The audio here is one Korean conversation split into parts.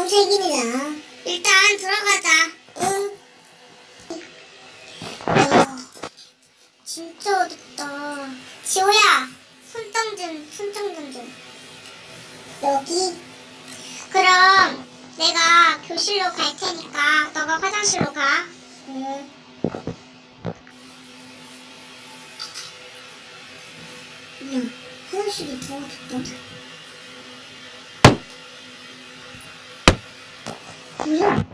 책임이야. 일단 들어가자. 응. 진짜 어둡다. 지호야, 손정 좀. 여기? 그럼 내가 교실로 갈 테니까 너가 화장실로 가. 응. 야, 화장실이 더 어둡다. 뭐야?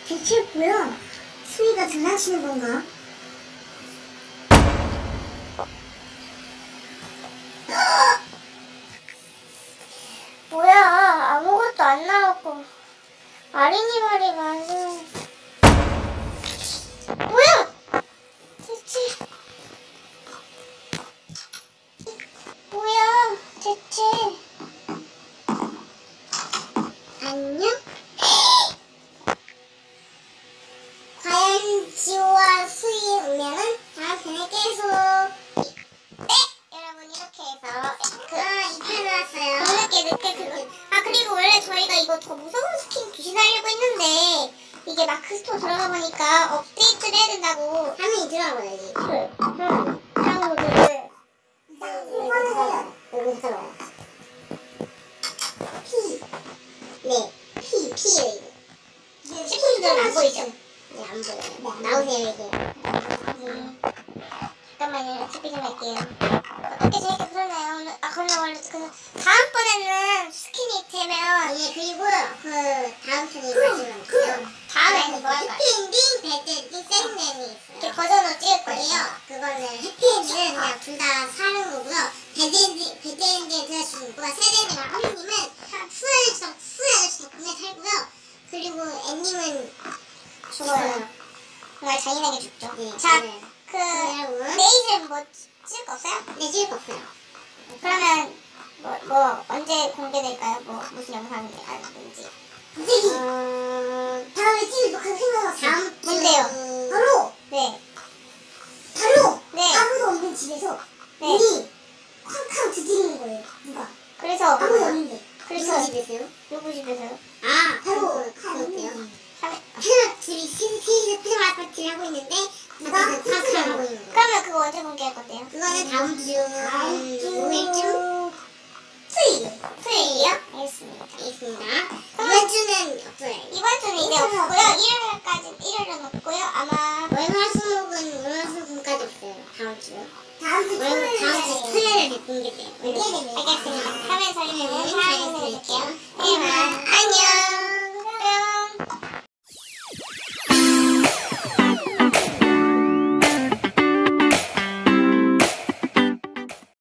대체 뭐야? 수희가 장난치는 건가? 뭐야, 아무것도 안 나왔고 아린이 말이 맞아. 뭐야? 대체 뭐야? 대체 안녕? 과연 지호와 수희의 운명은 다음 편에 계속. 네! 여러분 이렇게 해서 이 편 나왔어요. 늦게 그리고 원래 저희가 이거 더 무서운 스킨 귀신하려고 했는데 이게 마크스토어 들어가 보니까 업데이트를 해야 된다고. 화면이 들어가봐야지. 그래. 이상 모드를 여기 들어가요. P. 네. P예요 이거. 시프트는 안 보이죠? 네, 안 보여요. 나오세요 이게. 잠깐만요. TP 좀 할게요. 어떻게 재밌게 그러나요? 오늘? 그러나 원래 다음번에는 스킨이 되면. 예, 그리고 다음 편이 마지막이에요. 다음에는 뭐 할까요? 해피엔딩, 배드엔딩, 샌드엔딩이 있어요. 이렇게 버전으로 찍을 거예요. 그거는 해피엔딩은 그냥 둘 다 사는 거고요. 배드엔딩에 들어가시는 거고요. 샌드엔딩은 어머님은 수혜 아저씨 덕분에 살고요. 그리고 엔님은 죽어요. 정말 잔인하게 죽죠. 네, 자, 내일은 뭐 찍을 거 없어요? 네, 찍을 거 없어요. 그러면 뭐 언제 공개될까요? 뭐 무슨 영상이 아니든지. 선생님, 다음에 찍을 거 생각났어요. 다음 뭔데요? 바로. 네. 바로. 네. 아무도 없는 집에서 네. 우리 쾅쾅 두드리는 거예요. 누가? 그래서 아무도 없는데. 그래서 누구 집에서요? 누구 집에서요? 바로 어때요? 둘이 셋이서 피자마 파티를 하고 있는데 누가 쾅쾅 하고 있는 거예요. 그러면 그거 언제 공개할 건데요? 그거는 다음 주 5일쯤 토요일이요? 알겠습니다. 이번 주는 없어요. 이번 주는 이제 없고요. 일요일은 없고요. 아마 월화수목까지 없어요. 다음 주 토요일에 뵙는